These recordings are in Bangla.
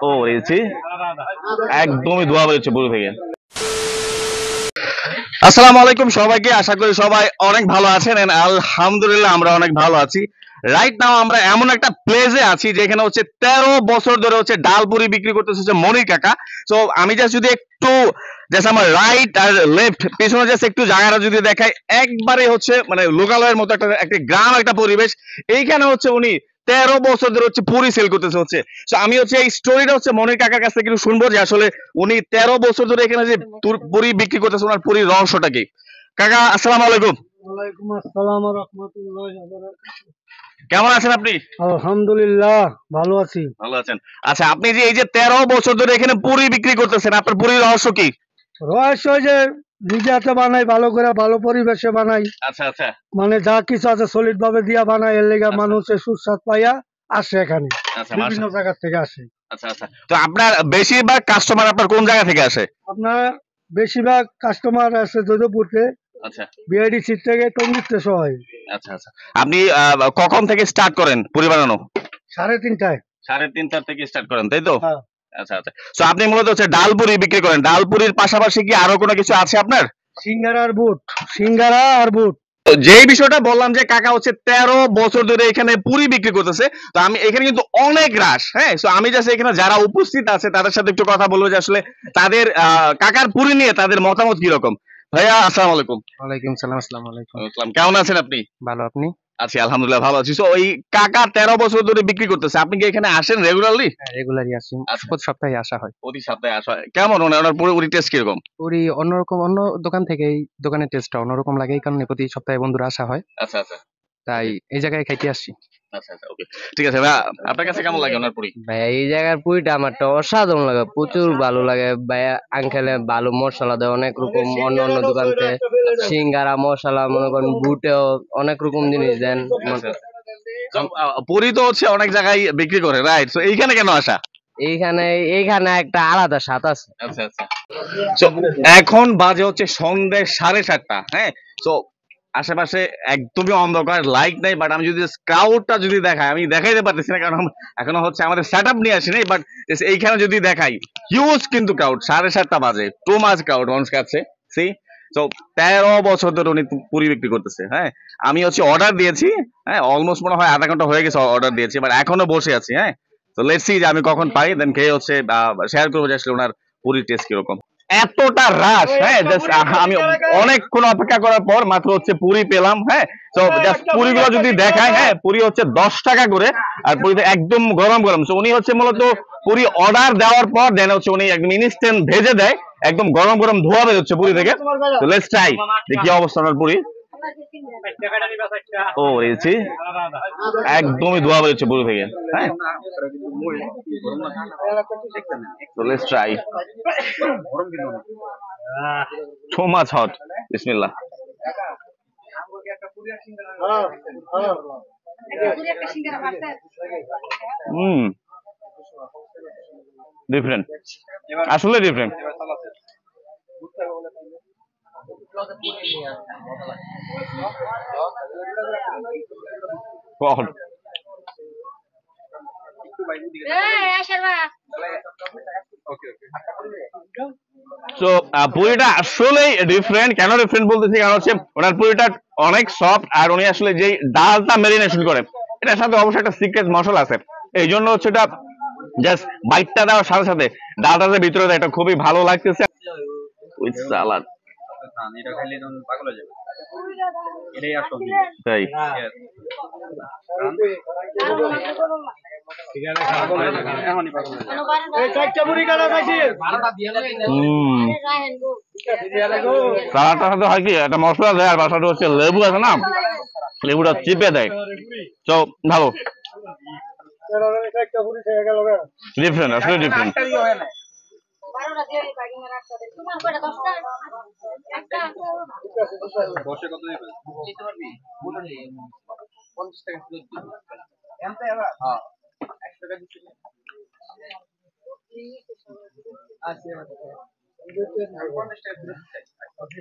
ও এসি একদমই ধোয়া বেরোচ্ছে পুরো থেকে। আসসালামু আলাইকুম সবাইকে, আশা করি সবাই অনেক ভালো আছেন। আলহামদুলিল্লাহ আমরা অনেক ভালো আছি। রাইট নাও আমরা এমন একটা প্লেসে আছি যেখানে হচ্ছে 13 বছর ধরে হচ্ছে ডালপুরি বিক্রি করতেছে হচ্ছে মনির কাকা। তো আমি জাস্ট যদি একটু জাস্ট আমার রাইট আর লেফট পিছনে জাস্ট একটু জায়গাটা যদি দেখাই, একবারে হচ্ছে মানে লোকালয়ের মতো একটা গ্রাম, একটা পরিবেশ। এইখানে হচ্ছে উনি 13 বছর ধরে হচ্ছে পুরি সেল করতেছে হচ্ছে। তো আমি হচ্ছে এই স্টোরিটা হচ্ছে মনির কাকার কাছ থেকে একটু শুনবো যে আসলে উনি 13 বছর ধরে এখানে যে পুরি বিক্রি করতেছে, ওনার পুরীর রহস্যটা কি। কাকা আসসালামু আলাইকুম। ওয়ালাইকুম আসসালাম ওয়া রাহমাতুল্লাহি ওয়া বারাকাতুহু। কেমন আছেন আপনি? আলহামদুলিল্লাহ ভালো আছি। ভালো আছেন। আচ্ছা, আপনি যে এই যে 13 বছর ধরে এখানে পুরি বিক্রি করতেছেন, আপনার পুরীর রহস্য কি? রহস্য ওই যে নিজে হাতে বানাই, ভালো করে ভালো পরিবেশে বানাই, আচ্ছা আচ্ছা মানে যা কিছু আছে সলিড ভাবে দিয়া বানাই, এর লেগে মানুষের সুস্বাদ পাইয়া আসে এখানে, আচ্ছা বিভিন্ন জায়গা থেকে আসে। আচ্ছা আচ্ছা। তো আপনার বেশিরভাগ কাস্টমার আপনার কোন জায়গা থেকে আসে? আপনার বেশিরভাগ কাস্টমার আছে যোধপুরতে, আচ্ছা বিআইডিসি থেকে টঙ্গিতে সবাই। আচ্ছা আচ্ছা। আপনি কখন থেকে স্টার্ট করেন পুরি বানানো? 3:30টায়। 3:30 থেকে স্টার্ট করেন, তাই তো? হ্যাঁ। আচ্ছা আচ্ছা। তো আপনি মূলত হচ্ছে ডালপুরি বিক্রি করেন। ডালপুরির পাশাপাশি কি আরো কোনো কিছু আছে আপনার? সিঙ্গারা আর বুট, সিঙ্গারা আর বুট। তো যেই বিষয়টা বললাম যে কাকা হচ্ছে 13 বছর ধরে এখানে পুরি বিক্রি করতেছে, তো আমি এখানে কিন্তু অনেক রাশ, হ্যাঁ। তো আমি জাস্ট এখানে যারা উপস্থিত আছে তাদের সাথে একটু কথা বলবো যে আসলে তাদের কাকার পুরি নিয়ে তাদের মতামত কি রকম। ভাইয়া আসসালামু আলাইকুম। ওয়ালাইকুম সালাম। আসসালামু আলাইকুম। আসসালাম, কেমন আছেন আপনি? ভালো, আপনি? আছি আলহামদুলিল্লাহ ভালো আছি। তো ওই কাকা 13 বছর ধরে বিক্রি করতেছে, আপনি কি এখানে আসেন রেগুলারলি? হ্যাঁ, রেগুলারই আসি। আচ্ছা। প্রতি সপ্তাহে আসা হয়। প্রতি সপ্তাহে আসা হয়। কেমন ওনার পুরি টেস্ট কিরকম? পুরি অন্যরকম, অন্য দোকান থেকে এই দোকানের টেস্টটা অন্যরকম লাগে, এই কারণে প্রতি সপ্তাহে বন্ধুরা আসা হয়, আচ্ছা আচ্ছা তাই এই জায়গায় খাইতে আসি। আচ্ছা আচ্ছা ওকে ঠিক আছে ভাইয়া, আপনার কাছে কেমন লাগে ওনার পুরি? ভাইয়া এই জায়গার পুরিটা আমার তো অসাধারণ লাগে, প্রচুর ভালো লাগে ভাইয়া। আঙ্কেলে ভালো মশলা দেয় অনেক রকম, অন্য অন্য দোকান থেকে সিঙ্গারা মশলা মনে করেন বুটেও অনেক রকম জিনিস দেন। পুরি তো হচ্ছে অনেক জায়গায় বিক্রি করে, রাইট? তো এইখানে কেন আসা? এইখানে এইখানে একটা আলাদা স্বাদ আছে। আচ্ছা আচ্ছা। তো এখন বাজে হচ্ছে সন্ধ্যে 7:30, হ্যাঁ। তো আশেপাশে একদমই অন্ধকার, লাইট নাই, বাট আমি যদি ক্রাউডটা যদি দেখাই, আমি দেখাইতে পারতেছি না কারণ এখনো হচ্ছে আমাদের সেট আপ নিয়ে আসিনি, বাট এইখানে যদি দেখাই হিউজ কিন্তু ক্রাউড, 7:30 বাজে, টু মাচ ক্রাউড মানুষ কাছে। সি তো 13 বছর ধরে উনি পুরি বিক্রি করতেছে, হ্যাঁ। আমি হচ্ছে অর্ডার দিয়েছি, হ্যাঁ, অলমোস্ট মনে হয় আধা ঘন্টা হয়ে গেছে অর্ডার দিয়েছি, বাট এখনো বসে আছি, হ্যাঁ। তো লেটস সি যে আমি কখন পাই, দেন খেয়ে হচ্ছে শেয়ার করবো যে আসলে ওনার পুরির টেস্ট কিরকম। এতটা রাশ, হ্যাঁ, জাস্ট আমি অনেকক্ষণ অপেক্ষা করার পর মাত্র হচ্ছে পুরি পেলাম, হ্যাঁ। তো জাস্ট পুরিগুলো যদি দেখায়, হ্যাঁ, পুরি হচ্ছে 10 টাকা করে, আর পুরিতে একদম গরম গরম। তো উনি হচ্ছে মূলত পুরি অর্ডার দেওয়ার পর দেন হচ্ছে উনি একদম ইনস্ট্যান্ট ভেজে দেয়, একদম গরম গরম ধোয়া বের হচ্ছে পুরি থেকে। তো লেটস ট্রাই কি অবস্থা ওনার পুরি। ও এসি একদমই ধোয়া বের হচ্ছে পুরি থেকে, হ্যাঁ। So let's try. So much hot. Bismillah. Different. আসলে different. Wow. তো পুরিটা আসলেই ডিফারেন্ট। কেন ডিফারেন্ট বলতেছি, কারণ হচ্ছে ওনার পুরিটা অনেক সফট, আর উনি আসলে যে ডালটা মেরিনেশন করে এটার সাথে অবশ্যই একটা সিক্রেট মশলা আছে, এই জন্য হচ্ছে এটা জাস্ট বাইটটা দেওয়ার সাথে সাথে ডালটা যে ভিতরে দেয় এটা খুবই ভালো লাগতেছে। উইথ সালাদ তাই সালাদটার সাথে হয় কি একটা মশলা দেয়, আর বাসাটা হচ্ছে লেবু আছে না, লেবুটা চিপে দেয়, তো ভালো। ডিফারেন্ট, আসলে ডিফারেন্ট।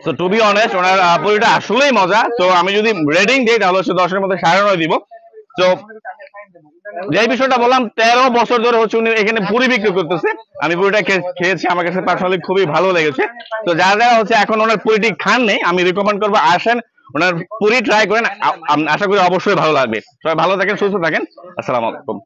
তো টু বি অনেস্ট ওনার পুরিটা আসলেই মজা। তো আমি যদি রেটিং দিই তাহলে হচ্ছে 10-এর মধ্যে 9.5 দিব। তো যে বিষয়টা বললাম 13 বছর ধরে হচ্ছে উনি এখানে পুরি বিক্রি করতেছে। আমি পুরিটা খেয়েছি, আমার কাছে পার্সোনালি খুবই ভালো লেগেছে। তো যারা যারা হচ্ছে এখন ওনার পুরিটি খান নেই, আমি রিকমেন্ড করবো আসেন, ওনার পুরি ট্রাই করেন, আশা করি অবশ্যই ভালো লাগবে। সবাই ভালো থাকেন, সুস্থ থাকেন, আসসালামু আলাইকুম।